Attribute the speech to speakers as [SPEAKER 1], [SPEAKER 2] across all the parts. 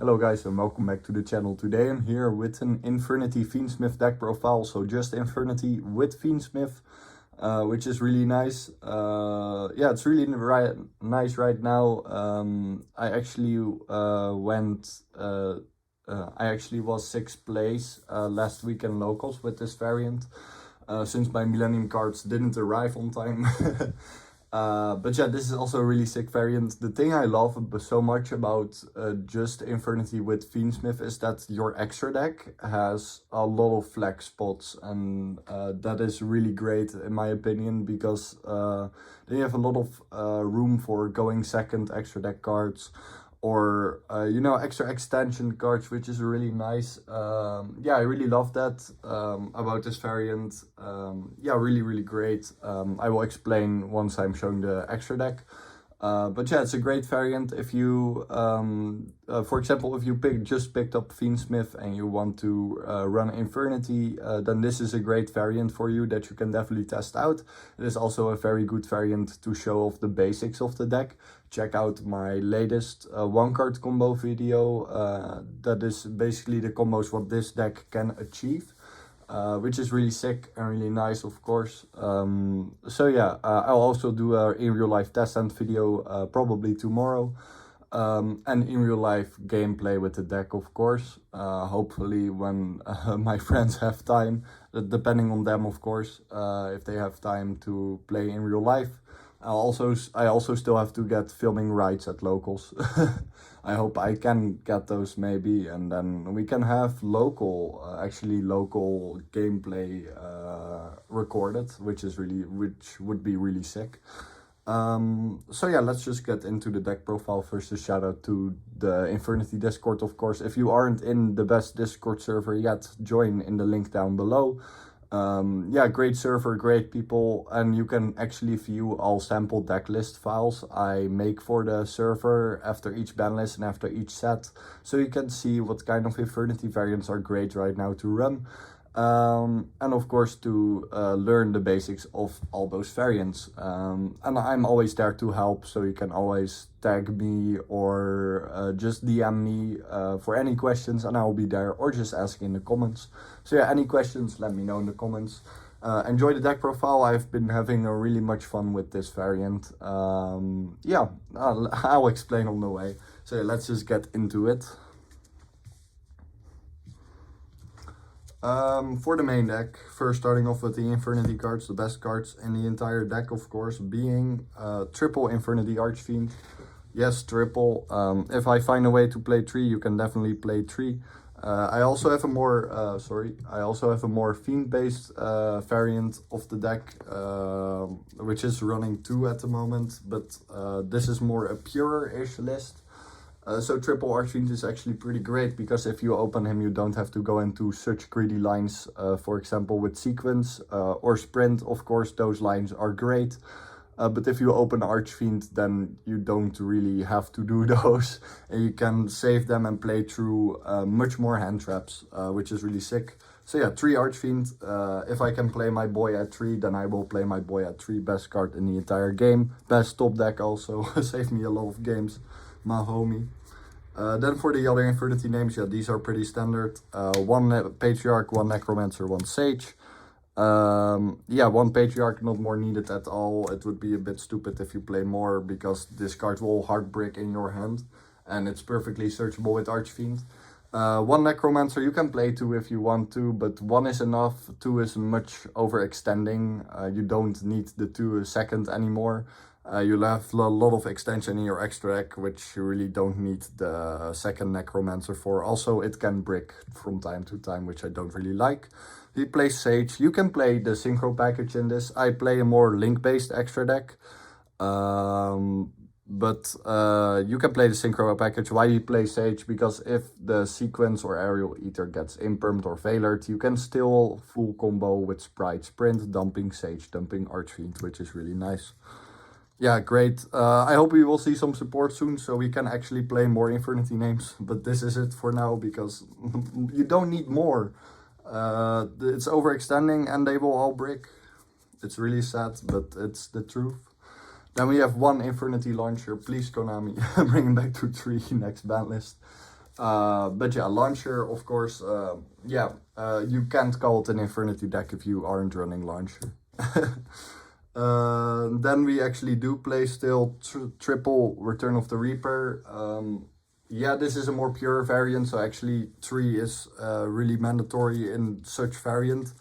[SPEAKER 1] Hello guys and welcome back to the channel. Today I'm here with an Infernity Fiendsmith deck profile, so just Infernity with Fiendsmith, which is really nice. Yeah, it's really nice right now. I actually was 6th place last week in locals with this variant, since my Millennium cards didn't arrive on time. But yeah, this is also a really sick variant. The thing I love so much about just Infernity with Fiendsmith is that your extra deck has a lot of flex spots, and that is really great in my opinion, because then you have a lot of room for going second extra deck cards, or extra extension cards, which is really nice. Yeah, I really love that about this variant. Yeah, really great. I will explain once I'm showing the extra deck. But yeah, it's a great variant. If you, for example, if you just picked up Fiendsmith and you want to run Infernity, then this is a great variant for you that you can definitely test out. It is also a very good variant to show off the basics of the deck. Check out my latest one card combo video. That is basically the combos what this deck can achieve. Which is really sick and really nice, of course. So yeah, I'll also do a in real life test hunt video probably tomorrow, and in real life gameplay with the deck, of course. Hopefully when my friends have time, depending on them, of course, if they have time to play in real life. I also still have to get filming rights at locals. I hope I can get those maybe, and then we can have local gameplay recorded, which would be really sick. So yeah, let's just get into the deck profile. First, a shout out to the Infernity Discord, of course. If you aren't in the best Discord server yet, join in the link down below. Yeah, great server, great people, and you can actually view all sample deck list files I make for the server after each banlist and after each set, so you can see what kind of Infernity variants are great right now to run. And of course to learn the basics of all those variants. And I'm always there to help, so you can always tag me or just DM me for any questions, and I'll be there, or just ask in the comments. So yeah, any questions, let me know in the comments. Enjoy the deck profile. I've been having a really much fun with this variant. Yeah, I'll explain on the way. So yeah, let's just get into it. For the main deck, first starting off with the Infernity cards, the best cards in the entire deck, of course, being triple Infernity Archfiend. Yes, triple. If I find a way to play 3, you can definitely play 3. I also have a more fiend-based variant of the deck, which is running 2 at the moment, but this is more a purer-ish list. So triple Archfiend is actually pretty great, because if you open him, you don't have to go into such greedy lines, for example with Sequence or Sprint. Of course, those lines are great, but if you open Archfiend, then you don't really have to do those, and you can save them and play through much more hand traps, which is really sick. So yeah, 3 Archfiend. If I can play my boy at 3, then I will play my boy at 3. Best card in the entire game. Best top deck also. Saved me a lot of games, my homie. Then for the other Infernity names, yeah, these are pretty standard. 1 Patriarch, 1 Necromancer, 1 Sage. Yeah, 1 Patriarch, not more needed at all. It would be a bit stupid if you play more, because this card will heartbreak in your hand, and it's perfectly searchable with Archfiend. 1 Necromancer, you can play 2 if you want to, but 1 is enough. 2 is much overextending. You don't need the 2 second anymore. You'll have a lot of extension in your extra deck, which you really don't need the second Necromancer for. Also, it can brick from time to time, which I don't really like. He plays Sage. You can play the Synchro package in this. I play a more link-based extra deck. But you can play the Synchro package. Why you play Sage? Because if the Sequence or Aerial Eater gets impermed or failored, you can still full combo with Sprite Sprint, dumping Sage, dumping Archfiend, which is really nice. Yeah, great. I hope we will see some support soon, so we can actually play more Infernity names. But this is it for now, because you don't need more. It's overextending and they will all brick. It's really sad, but it's the truth. Then we have 1 Infernity launcher. Please, Konami, bring him back to 3 next ban list. But yeah, launcher, of course, you can't call it an Infernity deck if you aren't running launcher. Then we actually do play still triple Return of the Reaper. Yeah, this is a more pure variant, so actually 3 is really mandatory in such variant.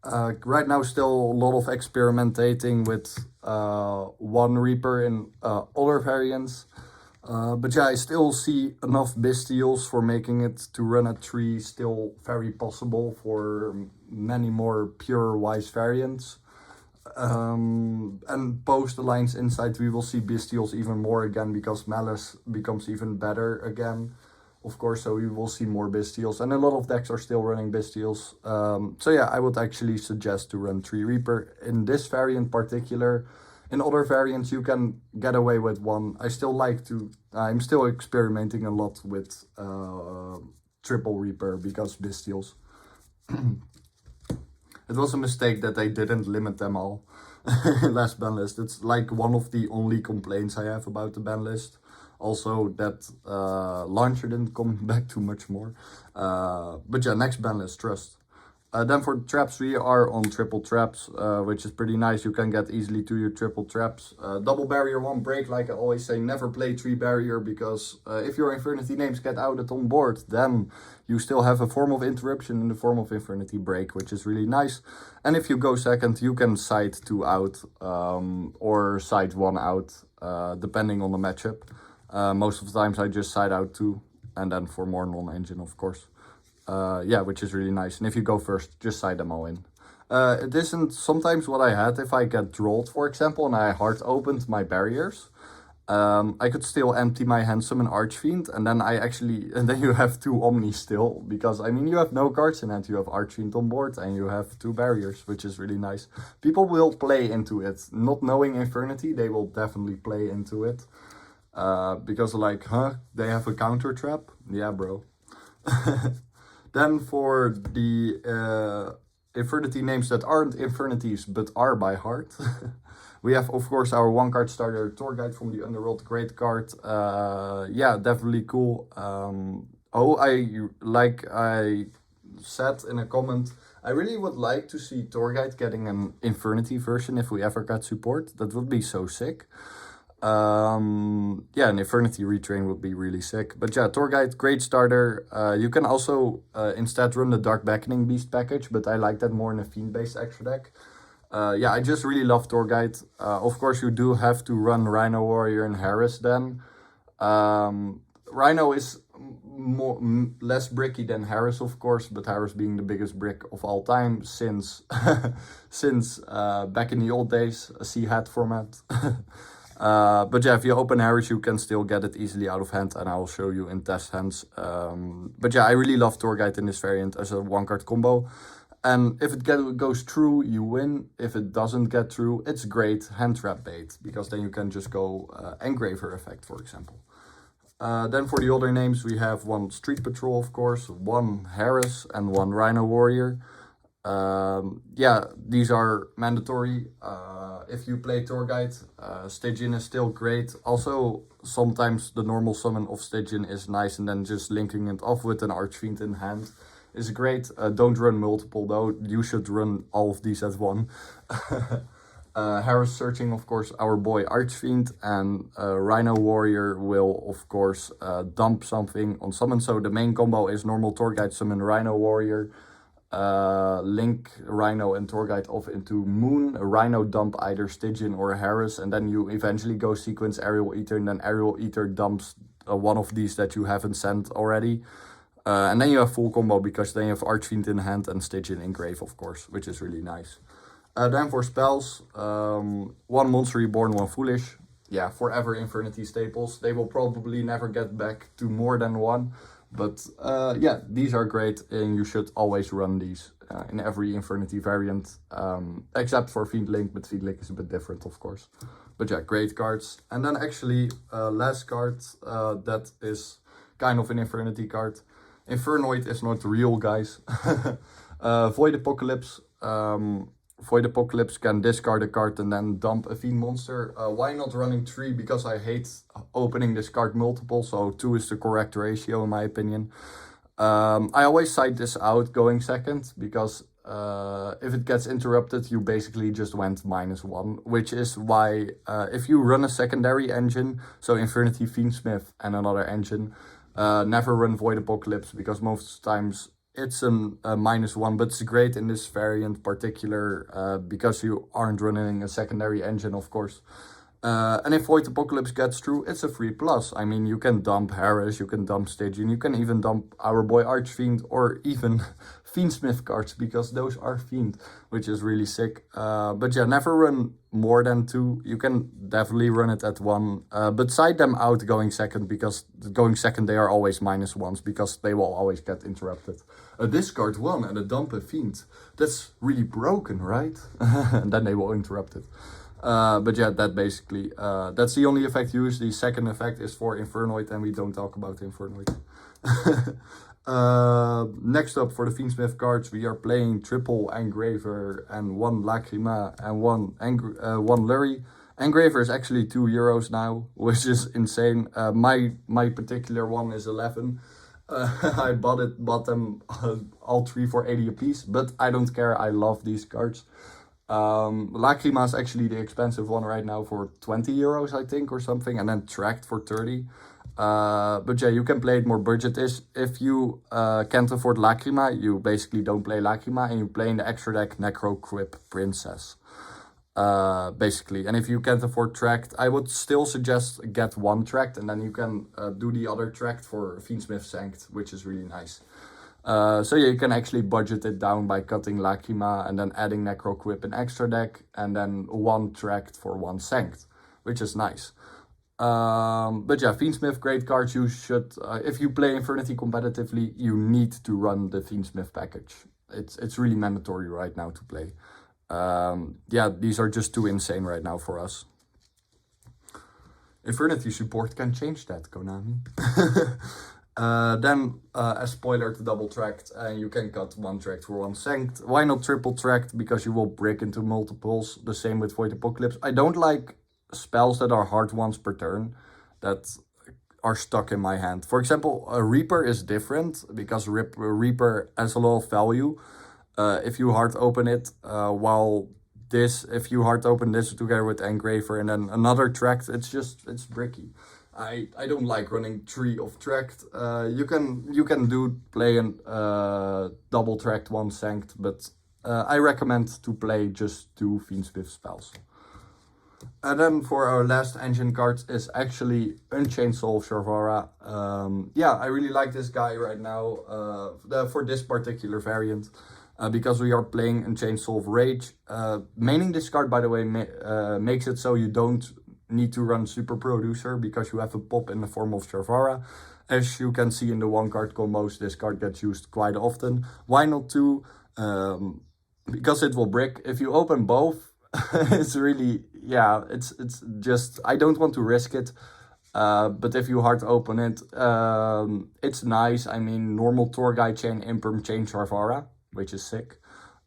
[SPEAKER 1] Right now still a lot of experimenting with 1 Reaper in other variants. But yeah, I still see enough Bestials for making it to run at 3 still very possible for many more pure wise variants. And post Alliance Insight we will see Bestials even more again because Malice becomes even better again. Of course, so we will see more Bestials, and a lot of decks are still running Bestials. So yeah, I would actually suggest to run 3 Reaper in this variant particular. In other variants you can get away with 1. I'm still experimenting a lot with triple Reaper because Bestials. It was a mistake that I didn't limit them all last ban list. It's like one of the only complaints I have about the ban list. Also that launcher didn't come back too much more. But yeah, next ban list, Trust. Then for traps, we are on triple traps, which is pretty nice. You can get easily to your triple traps. Double barrier, 1 break, like I always say, never play 3 barrier, because if your Infernity names get outed on board, then you still have a form of interruption in the form of Infernity break, which is really nice. And if you go second, you can side 2 out, or side 1 out, depending on the matchup. Most of the times I just side out 2, and then for more non-engine, of course. Yeah, which is really nice. And if you go first, just side them all in. It isn't sometimes what I had if I get drawled, for example, and I hard opened my barriers. I could still empty my hand summon Archfiend, and then you have 2 Omni still, because I mean you have no cards in hand, you have Archfiend on board, and you have 2 barriers, which is really nice. People will play into it, not knowing Infernity, they will definitely play into it. Because like, they have a counter trap? Yeah, bro. Then for the Infernity names that aren't Infernities but are by heart, we have of course our 1 card starter Tour Guide from the Underworld, great card. Yeah, definitely cool. Like I said in a comment, I really would like to see Tour Guide getting an Infernity version if we ever got support. That would be so sick. Yeah, an Infernity retrain would be really sick. But yeah, Tour Guide, great starter. You can also instead run the Dark Beckoning Beast package, but I like that more in a Fiend-based extra deck. Yeah, I just really love Tour Guide. Of course, you do have to run Rhino Warrior and Harris then. Rhino is less bricky than Harris, of course, but Harris being the biggest brick of all time since back in the old days, a C-hat format. But yeah, if you open Harris, you can still get it easily out of hand, and I will show you in test hands. But yeah, I really love Tour Guide in this variant as a 1-card combo. And if it goes through, you win. If it doesn't get through, it's great hand trap bait, because then you can just go Engraver effect, for example. Then for the other names, we have 1 Street Patrol, of course, 1 Harris, and 1 Rhino Warrior. Yeah, these are mandatory. If you play Tour Guide, Stygian is still great. Also, sometimes the normal summon of Stygian is nice, and then just linking it off with an Archfiend in hand is great. Don't run multiple though, you should run all of these as 1. Harris searching, of course, our boy Archfiend, and Rhino Warrior will, of course, dump something on summon. So the main combo is normal Tour Guide summon Rhino Warrior. Link Rhino and Tour Guide off into Moon, Rhino dump either Stygian or Harris, and then you eventually go sequence Aerial Eater, and then Aerial Eater dumps 1 of these that you haven't sent already. And then you have full combo, because then you have Archfiend in hand and Stygian in grave, of course, which is really nice. Then for spells, 1 Monster Reborn, 1 Foolish. Yeah, forever Infernity staples. They will probably never get back to more than 1. But yeah, these are great, and you should always run these in every Infernity variant, except for Fiend Link, but Fiend Link is a bit different, of course. But yeah, great cards. And then actually, last card, that is kind of an Infernity card. Infernoid is not real, guys. Void Apocalypse. Void Apocalypse can discard a card and then dump a Fiend monster. Why not running 3? Because I hate opening this card multiple, so 2 is the correct ratio in my opinion. I always side this out going second, because if it gets interrupted, you basically just went -1, which is why if you run a secondary engine, so Infernity Fiendsmith and another engine, never run Void Apocalypse, because most times it's a -1, but it's great in this variant particular because you aren't running a secondary engine, of course. And if Void Apocalypse gets through, it's a free plus. I mean, you can dump Harris, you can dump Stygian, you can even dump our boy Archfiend, or even Fiendsmith cards, because those are Fiend, which is really sick. But yeah, never run more than 2. You can definitely run it at 1, but side them out going second, because going second they are always -1s, because they will always get interrupted. Discard 1 and a dump a Fiend. That's really broken, right? And then they will interrupt it. But yeah, that basically, that's the only effect used. The second effect is for Infernoid, and we don't talk about Infernoid. Next up, for the Fiendsmith cards, we are playing triple Engraver and 1 Lacrima and 1 Lurie. Engraver is actually €2 now, which is insane. My particular one is 11. I bought them all 3 for 80 apiece, but I don't care. I love these cards. Lacrima is actually the expensive one right now for €20, I think, or something, and then Tracked for 30. But yeah, you can play it more budget-ish. If you can't afford Lacrima, you basically don't play Lacrima, and you play in the extra deck Necro Crypt Princess. Basically, and if you can't afford Tracked, I would still suggest get 1 Tracked, and then you can do the other Tracked for Fiendsmith Sanct, which is really nice. So yeah, you can actually budget it down by cutting Lacrima and then adding Necro Quip in extra deck, and then 1 Tracked for 1 Sanct, which is nice. But yeah, Fiendsmith, great cards. You should, if you play Infernity competitively, you need to run the Fiendsmith package. It's really mandatory right now to play. Yeah, these are just too insane right now for us. Infernity support can change that, Konami. Then, as spoiler, to double Tracked, and you can cut 1 Tracked for 1 Sanct. Why not triple Tracked? Because you will break into multiples. The same with Void Apocalypse. I don't like spells that are hard ones per turn, that are stuck in my hand. For example, a Reaper is different, because Reaper has a lot of value. If you hard open it, while this, if you hard open this together with Engraver and then another Tracked, it's bricky. I don't like running 3 of Tracked. You can play a double Tracked 1 Sanct, but I recommend to play just 2 Fiendsmith spells. And then for our last engine card is actually Unchained Soul of Sharvara. Yeah, I really like this guy right now for this particular variant. Because we are playing Unchained Soul of Rage. Maining this card, by the way, makes it so you don't need to run Super Producer, because you have a pop in the form of Sharvara. As you can see in the 1 card combos, this card gets used quite often. Why not 2? Because it will brick. If you open both, it's really, yeah, it's just, I don't want to risk it. But if you hard open it, it's nice. I mean, normal Torgai chain, Imperm chain Sharvara, which is sick.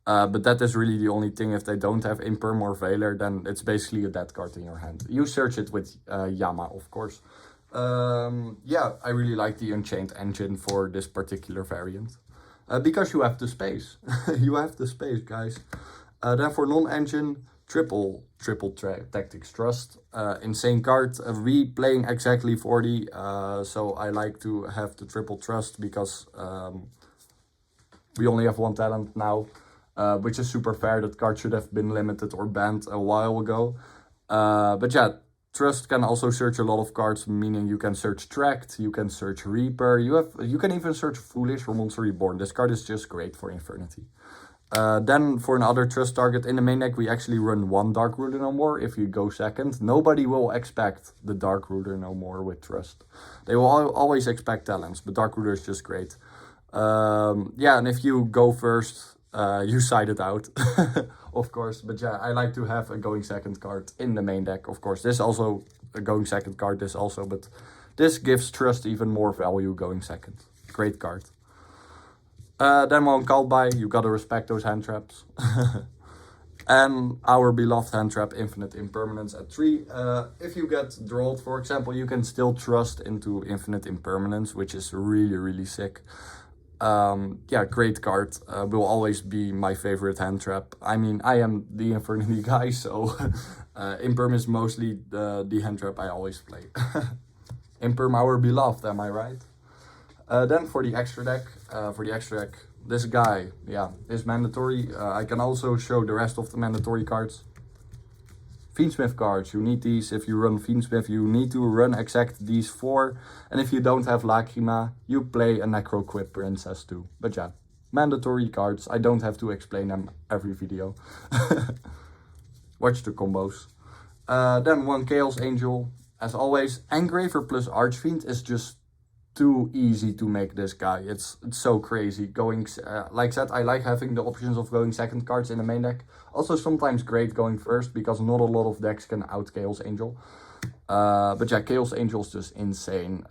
[SPEAKER 1] But that is really the only thing. If they don't have Imperm or Veiler, then it's basically a dead card in your hand. You search it with Yama, of course. Yeah, I really like the Unchained engine for this particular variant. Because you have the space. You have the space, guys. Then for non-engine, triple Tactics Trust. Insane card. We playing exactly 40. So I like to have the triple Trust, because we only have 1 talent now. Which is super fair. That card should have been limited or banned a while ago. But yeah, Trust can also search a lot of cards, meaning you can search Tracked, you can search Reaper, you can even search Foolish or Monster Reborn. This card is just great for Infernity. Then for another Trust target in the main deck, we actually run 1 Dark Ruler No More if you go second. Nobody will expect the Dark Ruler No More with Trust. They will always expect talents, but Dark Ruler is just great. Yeah, and if you go first, you side it out, of course. But yeah, I like to have a going second card in the main deck, of course. This also a going second card, this also, but this gives Trust even more value going second. Great card. Then one called by, you gotta respect those hand traps. And our beloved hand trap, Infinite Impermanence at 3. If you get drawled, for example, you can still trust into Infinite Impermanence, which is really, really sick. Yeah, great card. Will always be my favorite hand trap. I mean, I am the Infernity guy, so Imperm is mostly the hand trap I always play. Imperm, our beloved, am I right? Then for the extra deck, this guy, yeah, is mandatory. I can also show the rest of the mandatory cards. Fiendsmith cards, you need these. If you run Fiendsmith, you need to run exact these 4. And if you don't have Lacrima, you play a Necroquip Princess too. But yeah, mandatory cards. I don't have to explain them every video. Watch the combos. Then 1 Chaos Angel. As always, Engraver plus Archfiend is just too easy to make this guy. It's so crazy. Going, like I said, I like having the options of going second cards in the main deck. Also sometimes great going first, because not a lot of decks can out Chaos Angel. But yeah, Chaos Angel is just insane.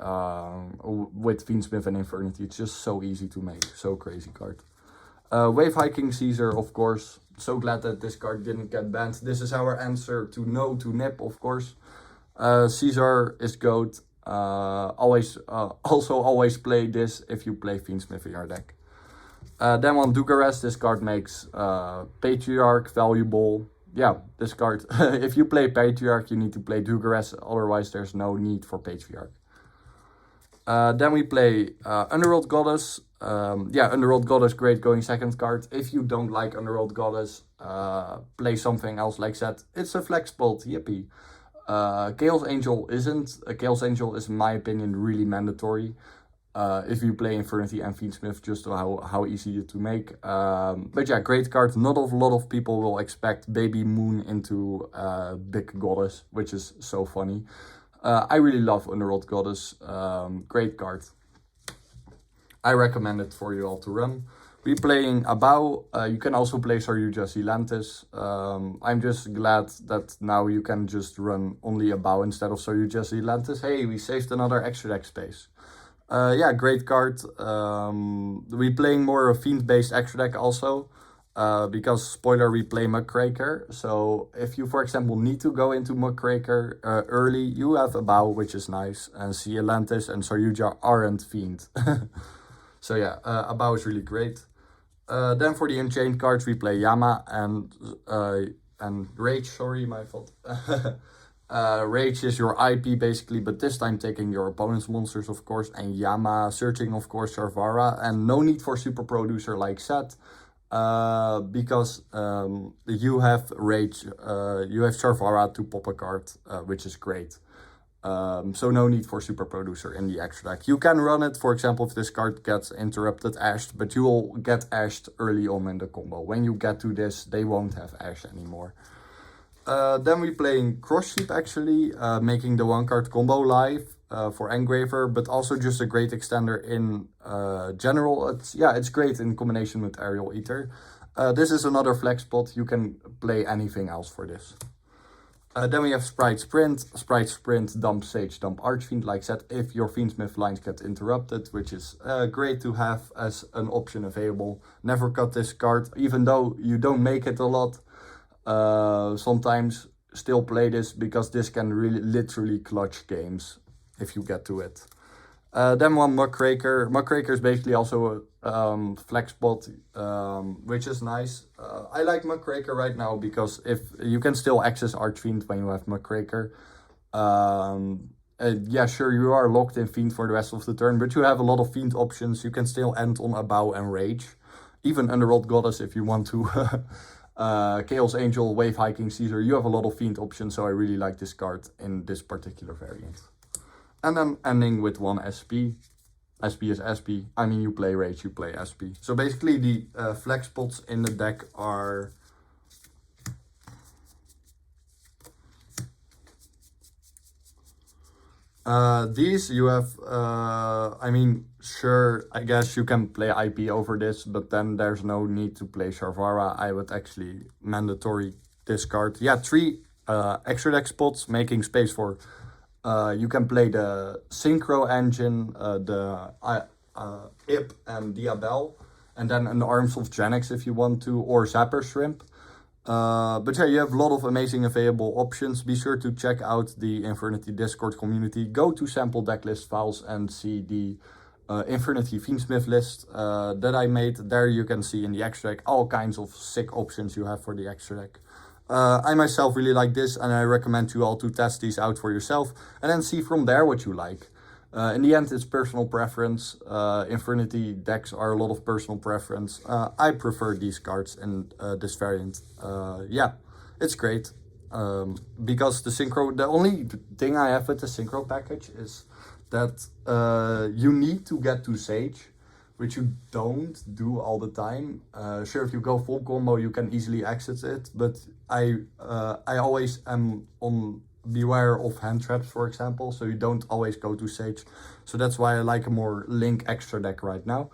[SPEAKER 1] With Fiendsmith and Infernity, it's just so easy to make. So crazy card. Wave Hiking Caesar, of course. So glad that this card didn't get banned. This is our answer to no to Nip, of course. Caesar is GOAT. Also always play this if you play Fiendsmith in your deck. Then 1 Dugarest, this card makes Patriarch valuable. Yeah, this card, if you play Patriarch, you need to play Dugarest, otherwise there's no need for Patriarch. Then we play Underworld Goddess. Yeah, Underworld Goddess, great going second card. If you don't like Underworld Goddess, play something else like that. It's a flex spot, yippee. Chaos Angel isn't. Chaos Angel is, in my opinion, really mandatory. If you play Infernity and Fiendsmith, just how easy to make. But yeah, great card. Not a lot of people will expect Baby Moon into Big Goddess, which is so funny. I really love Underworld Goddess. Great card. I recommend it for you all to run. We're playing Abau. You can also play Saryuja Silantis. I'm just glad that now you can just run only Abau instead of Saryuja Silantis. Hey, we saved another extra deck space. Yeah, great card. We're playing more a Fiend-based extra deck also. Because, spoiler, we play Muckraker. So if you, for example, need to go into Muckraker early, you have Abau, which is nice. And Silantis and Saryuja aren't Fiend. So yeah, Abau is really great. Then for the Unchained cards, we play Yama and Rage, sorry, my fault. Rage is your IP basically, but this time taking your opponent's monsters, of course. And Yama searching, of course, Sharvara. And no need for Super Producer like Set. Because you have Rage, you have Sharvara to pop a card, which is great. So no need for Super Producer in the extra deck. You can run it, for example, if this card gets interrupted, ashed, but you will get ashed early on in the combo. When you get to this, they won't have ash anymore. Then we're playing Cross Sheep actually, making the 1-card combo live for Engraver, but also just a great extender in general. It's great in combination with Aerial Eater. This is another flex spot. You can play anything else for this. Then we have Sprite Sprint, Dump Sage, Dump Archfiend, like I said, if your Fiendsmith lines get interrupted, which is great to have as an option available. Never cut this card, even though you don't make it a lot. Sometimes still play this, because this can really literally clutch games if you get to it. Then 1 Muckraker. Muckraker is basically also a flex spot, which is nice. I like Muckraker right now because if you can still access Archfiend when you have Muckraker. Yeah, sure, you are locked in Fiend for the rest of the turn, but you have a lot of Fiend options. You can still end on Abau and Rage. Even Underworld Goddess if you want to. Chaos Angel, Wave Hiking Caesar. You have a lot of Fiend options, so I really like this card in this particular variant. And then ending with 1 SP. SP is SP. I mean, you play Rage, you play SP. So basically the flex spots in the deck are... these you have, I mean, sure, I guess you can play IP over this, but then there's no need to play Sharvara. I would actually mandatory discard. Yeah, 3 extra deck spots, making space for... you can play the Synchro Engine, the IP and Diabel, and then an Arms of Genex if you want to, or Zapper Shrimp. But yeah, you have a lot of amazing available options. Be sure to check out the Infernity Discord community. Go to sample deck list files and see the Infernity Fiendsmith list that I made. There you can see in the extra deck all kinds of sick options you have for the extra deck. I myself really like this, and I recommend you all to test these out for yourself and then see from there what you like. In the end, it's personal preference. Infernity decks are a lot of personal preference. I prefer these cards in this variant. Yeah, it's great. Because the only thing I have with the synchro package is that you need to get to Sage, which you don't do all the time. Sure, if you go full combo, you can easily exit it, but I always am on beware of hand traps, for example, so you don't always go to Sage. So that's why I like a more Link extra deck right now.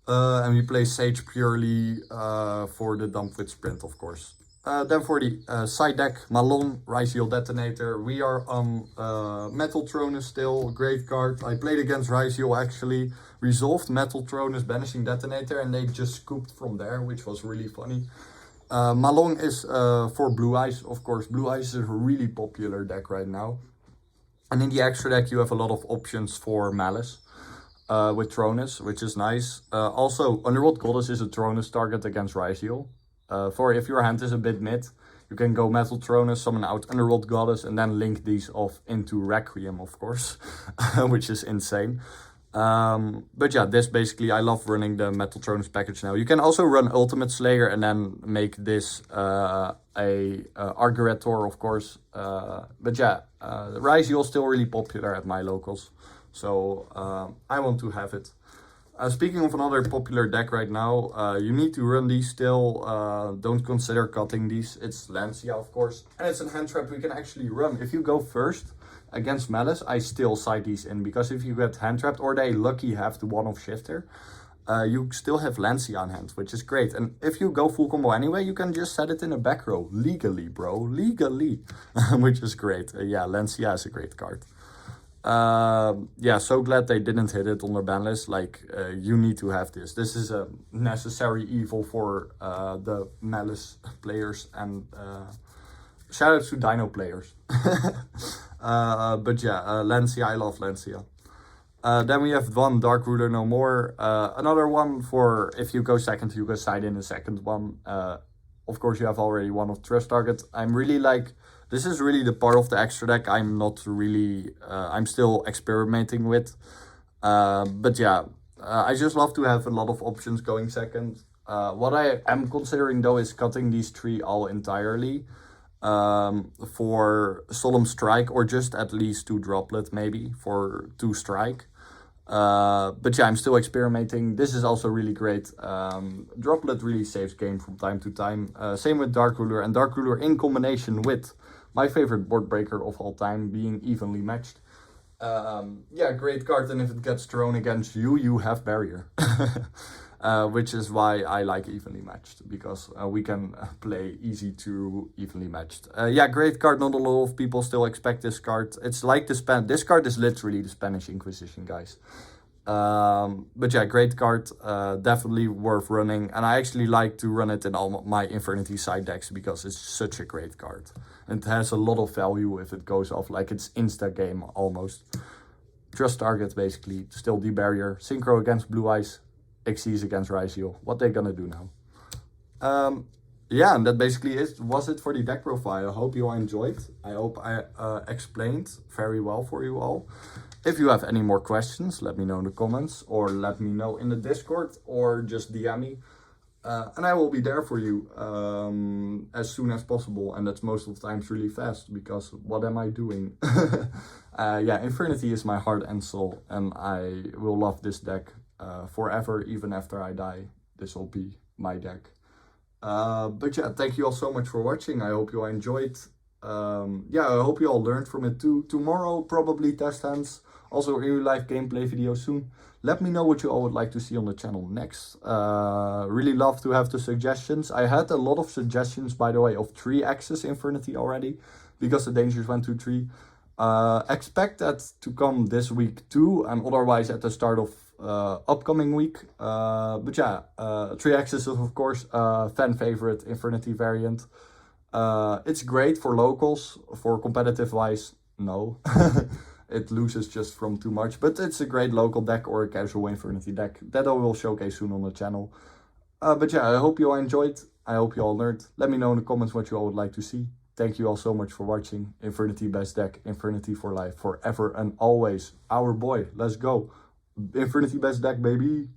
[SPEAKER 1] And we play Sage purely for the dump with Sprint, of course. Then for the side deck, Malon, Ryziel Detonator. We are on Metal Tronus still, great card. I played against Ryziel actually, resolved Metal Tronus, banishing Detonator, and they just scooped from there, which was really funny. Malon is for Blue Eyes, of course. Blue Eyes is a really popular deck right now. And in the extra deck you have a lot of options for Malice with Tronus, which is nice. Also, Underworld Goddess is a Tronus target against Ryziel. For if your hand is a bit mid, you can go Metal Tronus, summon out Underworld Goddess, and then link these off into Requiem, of course, which is insane. But yeah, this basically, I love running the Metal Tronus package now. You can also run Ultimate Slayer and then make this a Argerator, of course. But yeah, Ryziel is still really popular at my locals, so I want to have it. Speaking of another popular deck right now, you need to run these still. Don't consider cutting these. It's Lancia, of course. And it's a hand trap we can actually run. If you go first against Malice, I still side these in. Because if you get hand trapped or they lucky have the one-off shifter, you still have Lancia on hand, which is great. And if you go full combo anyway, you can just set it in a back row. Legally, bro. Legally. Which is great. Yeah, Lancia is a great card. Yeah, so glad they didn't hit it on their ban list. Like, you need to have this. This is a necessary evil for the Malice players, and shout out to Dino players. But yeah, Lancia, I love Lancia. Then we have one Dark Ruler No More. Another one for if you go second, you can side in a second one. Of course, you have already one of Trust Target. I'm really like... This is really the part of the extra deck I'm not really, I'm still experimenting with. But yeah, I just love to have a lot of options going second. What I am considering though is cutting these three all entirely for Solemn Strike, or just at least 2 Droplet maybe for 2 Strike. But yeah, I'm still experimenting. This is also really great. Droplet really saves game from time to time. Same with Dark Ruler, and Dark Ruler in combination with my favorite board breaker of all time, being Evenly Matched. Yeah, great card, and if it gets thrown against you, you have barrier. Which is why I like Evenly Matched, because we can play easy to Evenly Matched. Yeah, great card. Not a lot of people still expect this card. It's like this card is literally the Spanish Inquisition, guys. But yeah, great card. Definitely worth running, and I actually like to run it in all my Infernity side decks because it's such a great card. And it has a lot of value if it goes off, like it's insta game almost. Trust Target basically, still D-barrier. Synchro against Blue Eyes, Xyz against Ryziel. What they gonna do now? Yeah, and that basically was it for the deck profile. I hope you all enjoyed. I hope I explained very well for you all. If you have any more questions, let me know in the comments, or let me know in the Discord, or just DM me. And I will be there for you as soon as possible. And that's most of the times really fast, because what am I doing? Yeah, Infernity is my heart and soul, and I will love this deck forever. Even after I die, this will be my deck. But yeah, thank you all so much for watching. I hope you all enjoyed. Yeah, I hope you all learned from it too. Tomorrow, probably test hands. Also, a real life gameplay video soon. Let me know what you all would like to see on the channel next. Really love to have the suggestions. I had a lot of suggestions, by the way, of 3-axis Infernity already, because the dangers went to 3. Expect that to come this week too, and otherwise at the start of upcoming week. But yeah, 3-axis is of course fan favorite Infernity variant. It's great for locals. For competitive wise, no. It loses just from too much, but it's a great local deck or a casual Infernity deck that I will showcase soon on the channel. But yeah, I hope you all enjoyed. I hope you all learned. Let me know in the comments what you all would like to see. Thank you all so much for watching. Infernity Best Deck, Infernity for Life, forever and always. Our boy, let's go. Infernity Best Deck, baby.